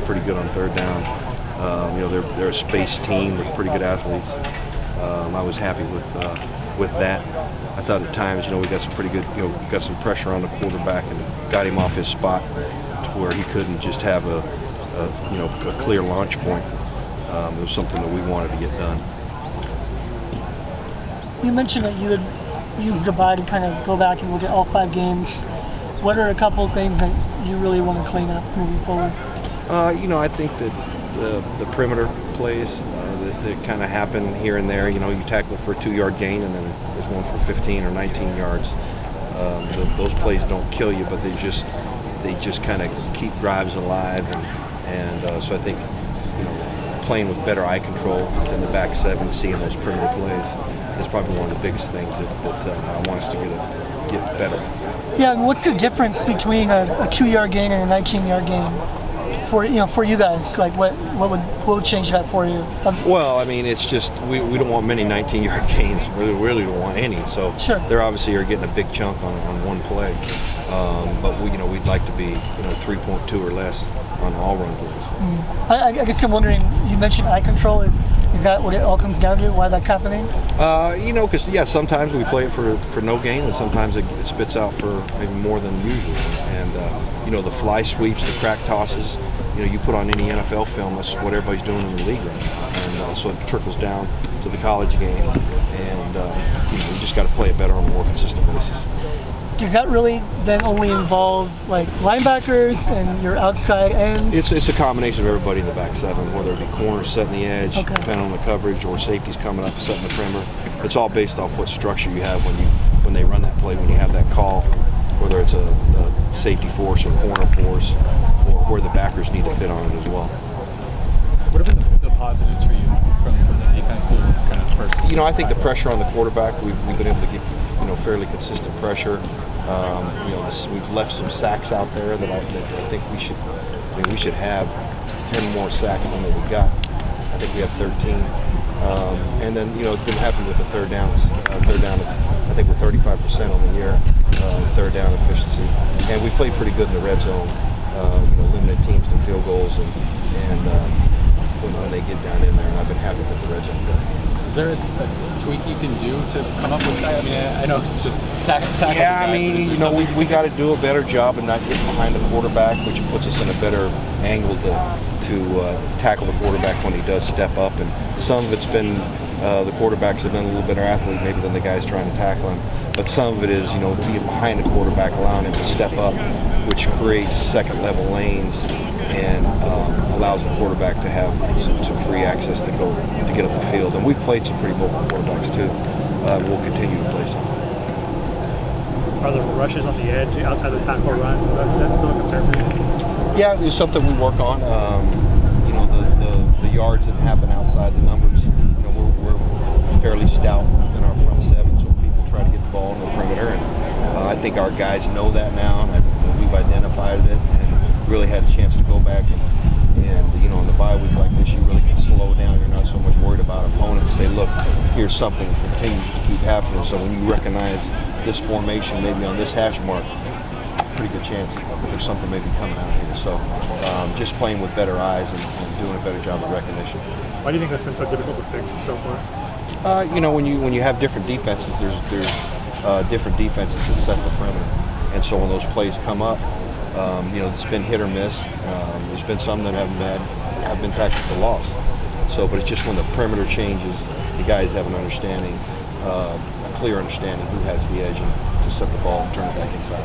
pretty good on third down. They're a space team with pretty good athletes. I was happy with that. I thought at times, we got some pretty good, got some pressure on the quarterback and got him off his spot to where he couldn't just have a clear launch point. It was something that we wanted to get done. You mentioned that you had used the bye to kind of go back and look at all 5 games. What are a couple of things that you really want to clean up moving forward? I think that the perimeter plays that kind of happen here and there. You tackle for a 2-yard gain and then there's one for 15 or 19 yards. Those plays don't kill you, but they just kind of keep drives alive. And so I think playing with better eye control than the back 7, seeing those perimeter plays is probably one of the biggest things that I want us to get better. Yeah, and what's the difference between a 2-yard gain and a 19-yard gain for you guys? Like what would change that for you? Well, I mean, it's just we don't want many 19-yard gains. We really don't want any. So sure. They're obviously are getting a big chunk on one play, but we'd like to be 3.2 or less on all run plays. I guess I'm wondering. You mentioned eye control. Is that what it all comes down to? Why that's happening? Because sometimes we play it for no gain, and sometimes it spits out for maybe more than usual. And the fly sweeps, the crack tosses. You put on any NFL film, that's what everybody's doing in the league right now. And so it trickles down to the college game, and we just got to play it better on a more consistent basis. Does that really then only involve like linebackers and your outside ends? It's a combination of everybody in the back 7, whether it be corners setting the edge, depending on the coverage, or safeties coming up and setting the perimeter. It's all based off what structure you have when they run that play, when you have that call, whether it's a safety force or corner force, or where the backers need to fit on it as well. What have been the positives for you from the defense to kind of first? I think the pressure on the quarterback, we've been able to get fairly consistent pressure. We've left some sacks out there that I think we should have 10 more sacks than what we got. I think we have 13. And then been happy with the third downs. Third down, I think we're 35% on the year. Third down efficiency, and we played pretty good in the red zone. Limited teams to field goals and when they get down in there. And I've been happy with the red zone. Is there a tweak you can do to come up with that? I mean, I know it's just tackle. Yeah, I mean, we got to do a better job of not getting behind the quarterback, which puts us in a better angle to tackle the quarterback when he does step up. And some of it's been the quarterbacks have been a little better athlete maybe than the guys trying to tackle him. But some of it is, being behind the quarterback, allowing him to step up, which creates second-level lanes and allows the quarterback to have some free access to get up the field. And we've played some pretty mobile quarterbacks too. We'll continue to play some. Are the rushes on the edge outside the tackle runs? That's still a concern for you? Yeah, it's something we work on. The yards that happen outside the numbers. We're fairly stout in our front 7, so people try to get the ball in the perimeter. And I think our guys know that now, and we've identified it and really had a chance to go back and in the bye week like this, you really can slow down. You're not so much worried about opponents. Say, look, here's something that continues to keep happening. So when you recognize this formation, maybe on this hash mark, pretty good chance that there's something maybe coming out here. So just playing with better eyes and doing a better job of recognition. Why do you think that's been so difficult to fix so far? When you have different defenses, there's different defenses that set the perimeter, and so when those plays come up, it's been hit or miss. There's been some that have been tackled for loss. So, but it's just when the perimeter changes, the guys have an understanding, a clear understanding who has the edge and to set the ball and turn it back inside.